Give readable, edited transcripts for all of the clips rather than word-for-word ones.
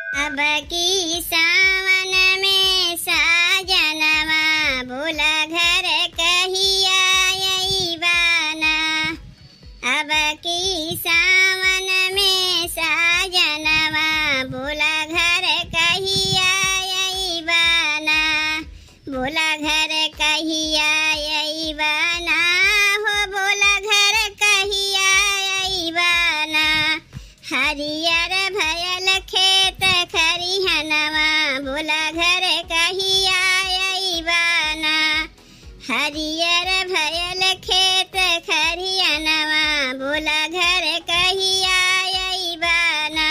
अब की सावन में साजनवा भोला घर कहिया अइबाना। अब की सावन में साजनवा भोला घर कहिया अइबाना। भोला घर कहिया अइबाना हो भोला घर कहिया अइबाना। हरियर भयल खेत खरिहनवा भोला घर कहिया अइबाना। हरियर भयल खेत खरिहनवा भोला घर कहिया अइबाना।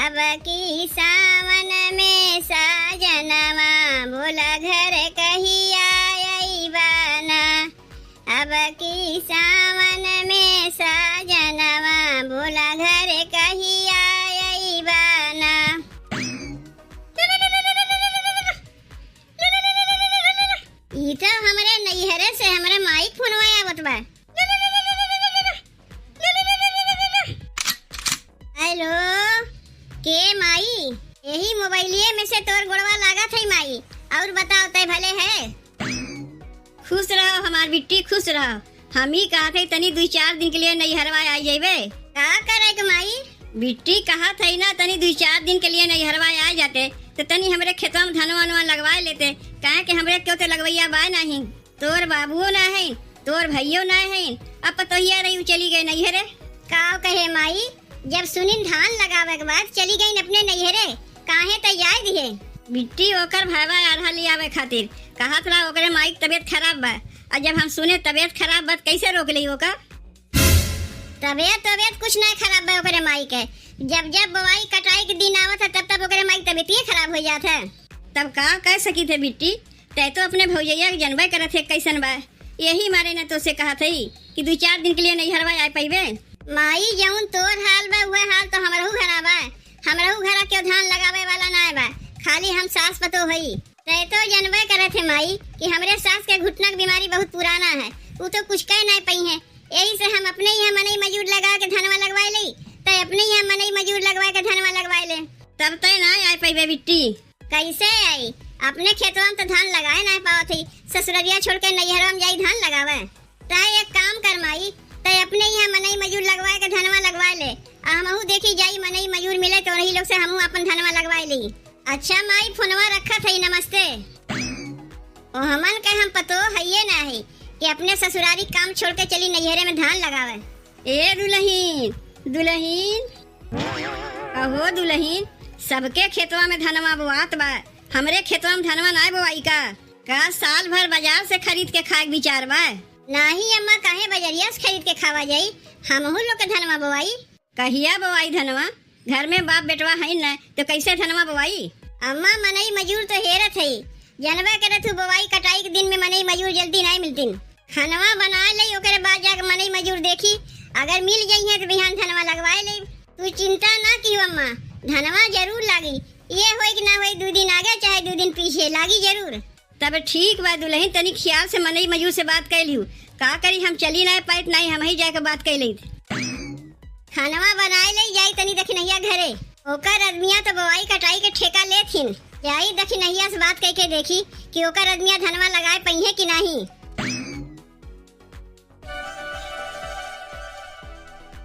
अब की सावन में साजनवा भोला घर कहिया अइबाना। अब की सावन में साजनवा भोला घर कहिया अइबाना। ई तो हमरे नैहरे से हमरे माई फोनवा आवत बा। हेलो के माई? यही मोबाइलिए में से तोर गोड़वा लागत है माई। और बताओ तय भले है? खुश रहो हमार बिट्टी, खुश रहो। हम ही कहा थे तनी 2-4 दिन के लिए नैहरवा आ जाइबे। का करे के माई? बिट्टी कहा थी ना तनी 2-4 दिन के लिए नैहरवा आ जाते तो तनी हमरे खेतवा में धनवा वनवा लगवा लेते। कहे कि हमरे क्यों तो लगवैया बा नहीं, तोर बाबुओ ना है, तोर भैयो ना है, अब पतोहिया रही चली गई नैहरे। का कहे माई? जब सुनिन धान लगावे के बाद चली गई अपने नैहरे, काहे तैयार दिए? बिट्टी ओकर भाईवा आधा ले आवे खातिर कहा था ओकरे माई की तबीयत खराब बा। और जब हम सुने तबीयत खराब बात कैसे रोक ली ओका? तबीयत कुछ नहीं खराब बा ओकरे माई के। जब जब बुआई कटाई के दिन आवत है तब तब ओकरे माई की तबीयत ही खराब हो जात है। तब का कह सकी थे बिट्टी? तै तो अपने भौजैया के जनबे करत है कैसन बा। यही मारे न तो से कहा थी कि 2-4 दिन के लिए नैहरवा आ पाइबे। माई जौन तोर हाल बा वह हाल तो हमरहू घरा बा। हमरहू घरा क्यों धान लगावे वाला ना बा, खाली हम सास पतो हई। तै तो जनबे करत है माई कि हमरे सास के घुटना की बीमारी बहुत पुराना है, वो तो कुछ कह नहीं पाई है। यही से हम अपने यहाँ मनई मजूर लगा के धनवा लगवाए ली। तै अपने यहाँ मनई मजूर लगवा के धनवा लगवाए ले। तब तय ना आ पाइबे बिट्टी। कैसे आई? अपने खेतवा में तो धान लगाए नहीं पावत थी, ससुररिया छोड़ के नैहरवा में जाई धान लगावे। तय एक काम कर माई, तय अपने यहाँ मनई मजूर लगवा के धनवा लगवा ले। हमहू देखी जाई मनई मजूर मिले तो वही लोग से हमहू अपन धनवा लगवाए ली। अच्छा माई फोनवा रखा थी, नमस्ते। ओ हमन के हम पतो हइये ना है कि अपने ससुरारी काम छोड़ के चली नैहरे में धान लगावे। ए दुल्हीन दुल्हीन, अहो दुल्हीन, सबके खेतवा में धनवा बोआत बा, हमरे खेतवा में धनवा ना बोआई का साल भर बाजार से खरीद के खाए विचार बा? नहीं अम्मा, काहे बजरिया से खरीद के खावा जाई? हमहू लोग के धनवा बोआई। कहिया बोआई धनवा? घर में बाप बेटवा है न तो कैसे धनवा बोआई? अम्मा मनई मजूर तो हेरत है, जनबे करत हूँ बोआई कटाई के दिन में मनई मजूर जल्दी नहीं मिलती। खनवा बना ले ओकरे बाद जाके मनई मजूर देखी, अगर मिल जाई है तो बिहान धनवा लगवाए ले। तू चिंता ना की अम्मा, धनवा जरूर लागी। ये होई कि ना होई 2 दिन आगे चाहे 2 दिन पीछे लागी जरूर। तब ठीक बा दुल्हन, तनी ख्याल से मनई मजूर से बात कर लियो। का करी हम चली नहीं पाइत, नहीं हम ही जाके बात कर ली। खानवा बनाए ले जाई तनी दखिनैया घरे, ओकर आदमिया तो बोआई कटाई के ठेका लेथिन। जाई दखिनैया से बात करके देखी कि ओकर आदमिया धनवा लगाए पहिए कि नहीं।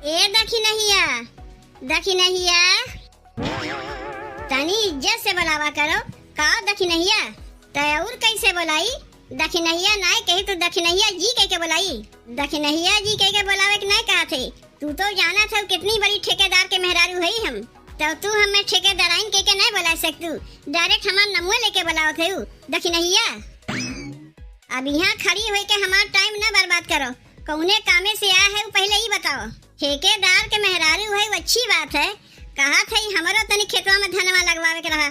ए दखिनैया, दखिनैया, तनी इज्जत से बुलावा करो। का दखिनैया? तय और कैसे बुलाई? दखिनैया ना कही तो दखिनैया जी कह के बुलाई। दखिनैया जी कह के बुलावे के नहीं कहा थे। तू तो जाना था कितनी बड़ी ठेकेदार के मेहरारू है हम, तो तू हमें ठेकेदाराइन कह के नहीं बुला सकतू, डायरेक्ट हमार नमुआ लेके बुलाओ थे। दखिनैया अब यहाँ खड़ी हुई के हमार टाइम न बर्बाद करो। कौने कामे से आया है वो पहले ही बताओ। ठेकेदार के मेहरारू है वो अच्छी बात है, कहा था हमारो तनी खेतवा में धनवा लगवावे के रहा।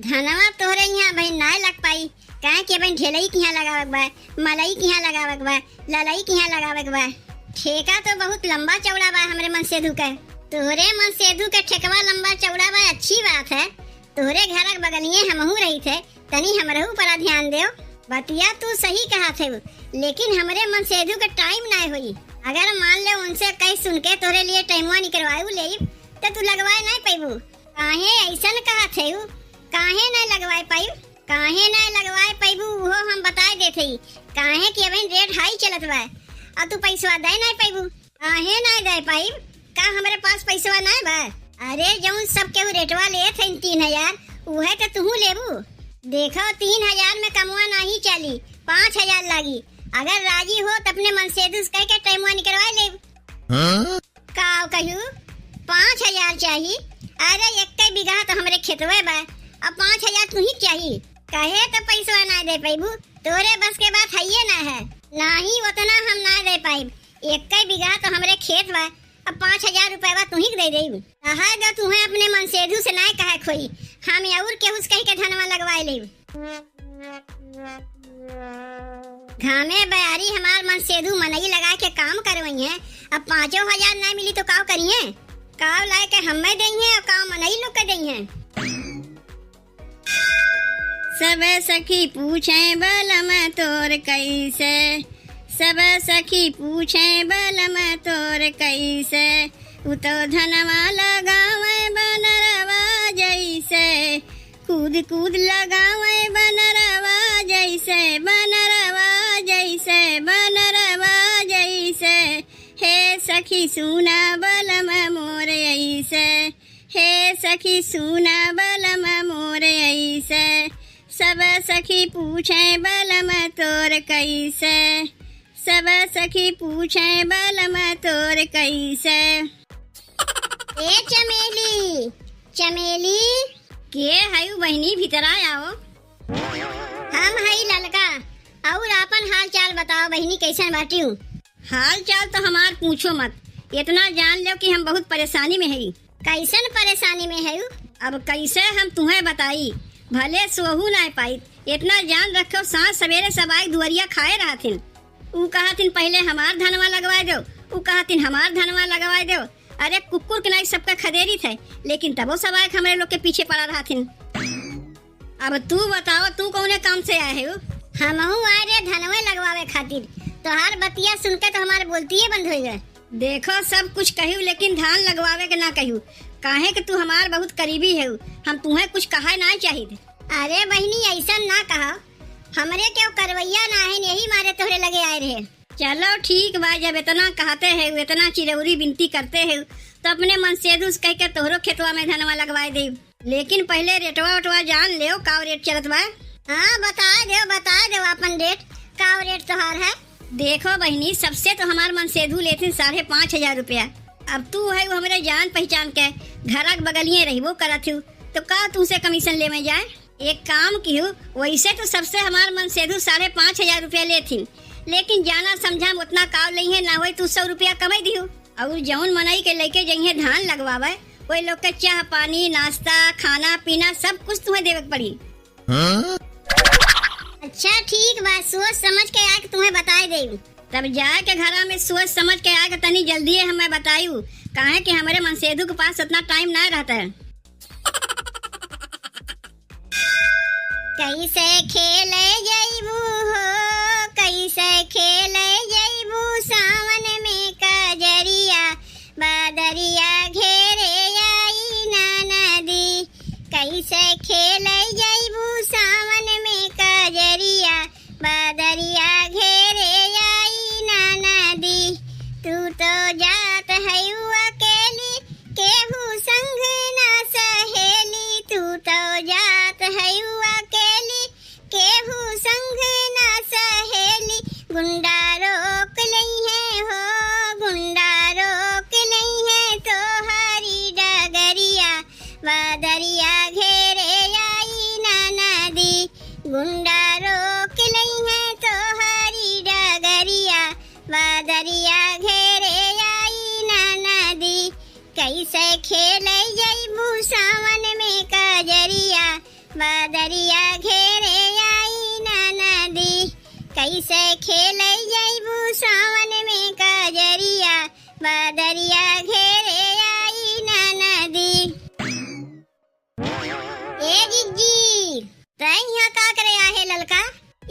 धनवा तोहरे यहाँ बहन ना लग पाई, कहे कि बहन ढेलई के यहाँ लगावे के बा, मलई के यहाँ लगावे के बा, ललई के यहाँ लगावे के बा। ठेका तो बहुत लंबा चौड़ा बा हमरे मन सेधु का। तोहरे मन सेधु के ठेकवा लंबा चौड़ा बा, अच्छी बात है। तोहरे घर बगलिए हमहू रही थे, तनी हमरहू पर ध्यान दो। बतिया तू सही कहा थे, लेकिन हमरे मन सेधु के टाइम ना हुई। अगर मान ले उनसे कहीं सुन के तोरे लिए टाइमवा निकलवाऊ ले तो तू लगवाए नहीं पैबू। काहे ऐसन कहा थे काहे न लगवाए पाई काहे न लगवाए पाइबू वो हम बताए देते ही काहे कि अभी रेट हाई चलत बा और तू पैसा दे नहीं पाइबू काहे नहीं दे पाई का हमारे पास पैसा नहीं बा अरे जौन सब के रेटवा ले थे 3000 उहे तो तू लेबू देखो 3000 में कमवा नहीं चली 5000 लागी अगर राजी हो तो अपने मन से दूस कह के टाइमवा निकलवा ले का कहू 5000 चाहिए अरे एक बीघा तो हमारे खेतवे बा अब 5000 तू ही चाहिए कहे तो पैसा ना दे पाइबू तोरे बस के बात है ये ना है नहीं उतना हम ना दे पाइब एक बीघा तो हमारे खेत बा अब 5000 रुपया तू ही दे देबू कहा दो तुम्हें अपने मन से दूस ना कहे खोई हम और के उस कह के धनवा लगवाए ले घामे बयारी हमार मन सेधु मनई लगा के काम करवई है अब 5000 ना मिली तो काव करिए काव लाए के हमें देंगे और काव मनई लोग के देंगे सब सखी पूछे बलम तोर कैसे सब सखी पूछे बलम तोर कैसे उतो धनवा लगावे बनरवा जैसे कूद कूद लगावे बनरवा जैसे बनरवा जैसे बनरवा जैसे हे सखी सुना बलम मोर ऐसे हे सखी सुना बलम मोर ऐसे सब सखी पूछे बलम तोर कैसे सब सखी पूछे बलम तोर कैसे ए चमेली चमेली के हयू बहनी भीतर आओ हम हई ललका और आपन हाल चाल बताओ बहनी कैसे बाटी हूँ हाल चाल तो हमार पूछो मत इतना जान लो कि हम बहुत परेशानी में है कैसन परेशानी में है अब कैसे हम तुम्हें बताई भले सोहू ना पाई इतना जान रखो सांस सवेरे सबाई दुआरिया खाए रहा थिन ऊ कहा थिन पहले हमार धनवा लगवाए दो ऊ कहा थिन हमार धनवा लगवाए दो अरे कुकुर के नाई सबका खदेरी थे लेकिन तबो सबाई हमारे लोग के पीछे पड़ा रहा थिन अब तू बताओ तू कौने काम से आए हो हमहू आए रे धनवे लगवावे खातिर तो हर बतिया सुन के तो हमारे बोलती ही बंद हो गए देखो सब कुछ कहू लेकिन धान लगवावे के ना कहू काहे कि तू हमार बहुत करीबी है हम तुम्हें कुछ कहा ना चाहिए अरे बहनी ऐसा ना कहा हमरे क्यों करवैया ना है यही मारे तोहरे लगे आए रहे चलो ठीक बा जब इतना कहते हैं इतना चिरौरी बिनती करते हैं तो अपने मन से दूस कह के तोहरो खेतवा में धनवा लगवाए दे लेकिन पहले रेटवा वटवा जान ले का रेट चलत बा हाँ बता दो अपन रेट का रेट तोहार है देखो बहनी सबसे तो हमार मन सेधु लेते 5500 रुपया अब तू है वो हमारे जान पहचान के घर बगलिए रही करत हूँ तो का तुमसे कमीशन ले में जाए एक काम की हूँ वैसे तो सबसे हमार मन सेधु 5500 रुपया लेती लेकिन जाना समझा उतना काव नहीं है ना हो तू 100 रुपया कमाई दियो और जौन मनई के लेके जइहे धान लगवावे कोई लोग के चाह पानी नाश्ता खाना पीना सब कुछ तुम्हें देवे पड़ी अच्छा ठीक बा सोच समझ के आके तुम्हें बताए दे तब जाए के घरा में सोच समझ के आके तनी जल्दी हमें बतायू काहे कि हमारे मनसेधु के पास उतना टाइम ना रहता है कैसे खेले जइबू हो कैसे खेले जइबू सावन में कजरिया बादरिया घेरे आई ना नदी कैसे खेले जइबू सावन में कजरिया बादरिया घेरे आई ना नदी तू तो जात है अकेली केहू संग ना सहेली तू तो जात है अकेली केहू संग ना सहेली गुंडा रोक लई है हो गुंडा रोक लई है तो हरी डगरिया बादरिया घेरे आई ना नदी गुंडा रोक लई है तो हरी डगरिया बादरिया घेरे आई ना नदी कैसे खेले जइबू सावन में कजरिया बादरिया घेरे आई ना नदी कैसे खेले जइबू सावन में कजरिया बादरिया घेरे आई ना नदी ए जिज्जी तै यहाँ का करे आहे ललका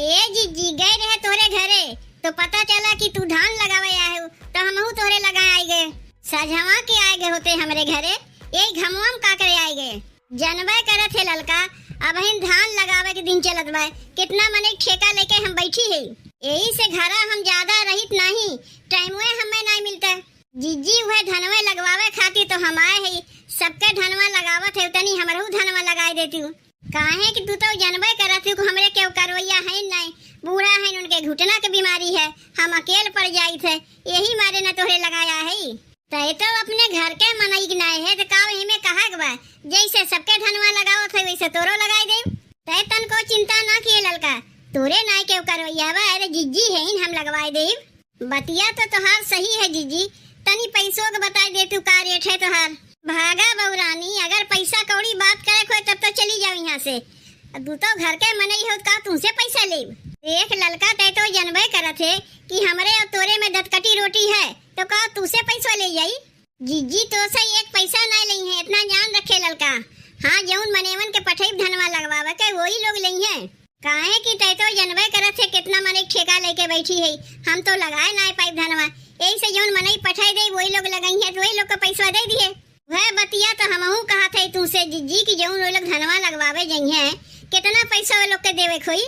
ए जिज्जी गए रहे तोरे घरे तो पता चला कि तू धान लगावे आए हो तो हमहू तोरे लगा आए गए सजवा के आए गए होते हमरे घरे यही घमवा का करे आए गए जनबे करत है ललका। अब हम धान लगावे के दिन चलत बा, कितना मने ठेका लेके हम बैठी है। यही से घरा हम ज्यादा रहित नहीं, टाइमवे हमें नहीं मिलता। जीजी हुए धनवे लगवावे खातिर तो हम आए है, सबके धनवा लगावत है उतनी हमरहू धनवा लगाई देती हूँ। काहे कि तू तो जानबे करत है हमरे के करवैया है नहीं, बूढ़ा है, उनके घुटना के बीमारी है, हम अकेले पड़ जाई थे, यही मारे न तोहरे लगाया है। तय तो अपने घर के मनई गिनाए है तो का वही में कहा बा जैसे सबके धनवा लगाओ थे वैसे तोरो लगाई दे। तय तन को चिंता ना किए ललका, तोरे नाई के करवैया बा, अरे जीजी है हम लगवाई दे। बतिया तो तोहार सही है जीजी, तनी पैसों के बता दे तू का रेट है तोहार। भागा बहुरानी, अगर पैसा कौड़ी बात करे खोए तब तो चली जाओ यहाँ से, तू तो घर के मनई हो का तुमसे पैसा ले। देख ललका तय तो जनबे करत है कि हमरे और तोरे में दतकटी रोटी है तो का तुसे पैसा ले जाई। जीजी तो सही एक पैसा नहीं ली है, इतना जान रखे ललका। हाँ जौन मनेवन के पठई धनवा लगवावे के वही लोग ली है। काहे कि तय तो जनबे करत है कितना मने ठेका लेके बैठी है, हम तो लगाए ना पाइप धनवा, यही से जौन मनई पठाई दे वही लोग लगाई है तो वही लोग को पैसा दे दिए। वह बतिया तो हमहू कहा थे तुमसे जीजी की जौन वो लोग धनवा लगवावे जई है कितना पैसा वो लोग के देवे खोई।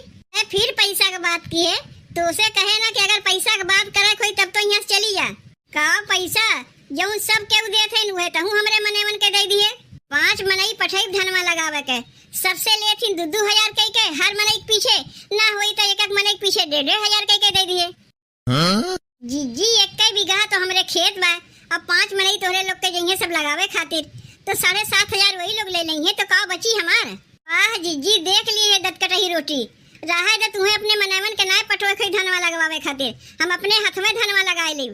फिर पैसा की बात की है तो उसे कहे ना कि अगर पैसा की बात करे कोई तब तो यहाँ से चली जा। का पैसा जौन सब के दे थे नुहे तहू हमरे मनेवन के दे दिए। 5 मनई पठई धनवा लगावे के सबसे ले थी 2-2 हजार के हर मनई पीछे ना होई तो एक मनई पीछे 1.5 हजार के दे दिए। जीजी 1 बीघा तो हमरे खेत बा, अब 5 मनई तोहरे लोग के जइए सब लगावे खातिर तो 7,500 वही लोग ले लेंगे तो का बची हमार। आह जीजी देख ली है दतकटही रोटी रहा है तुम्हें अपने मनेवन के नाय पटवे कोई धनवा लगवावे खातिर, हम अपने हाथ में धनवा लगाए ली।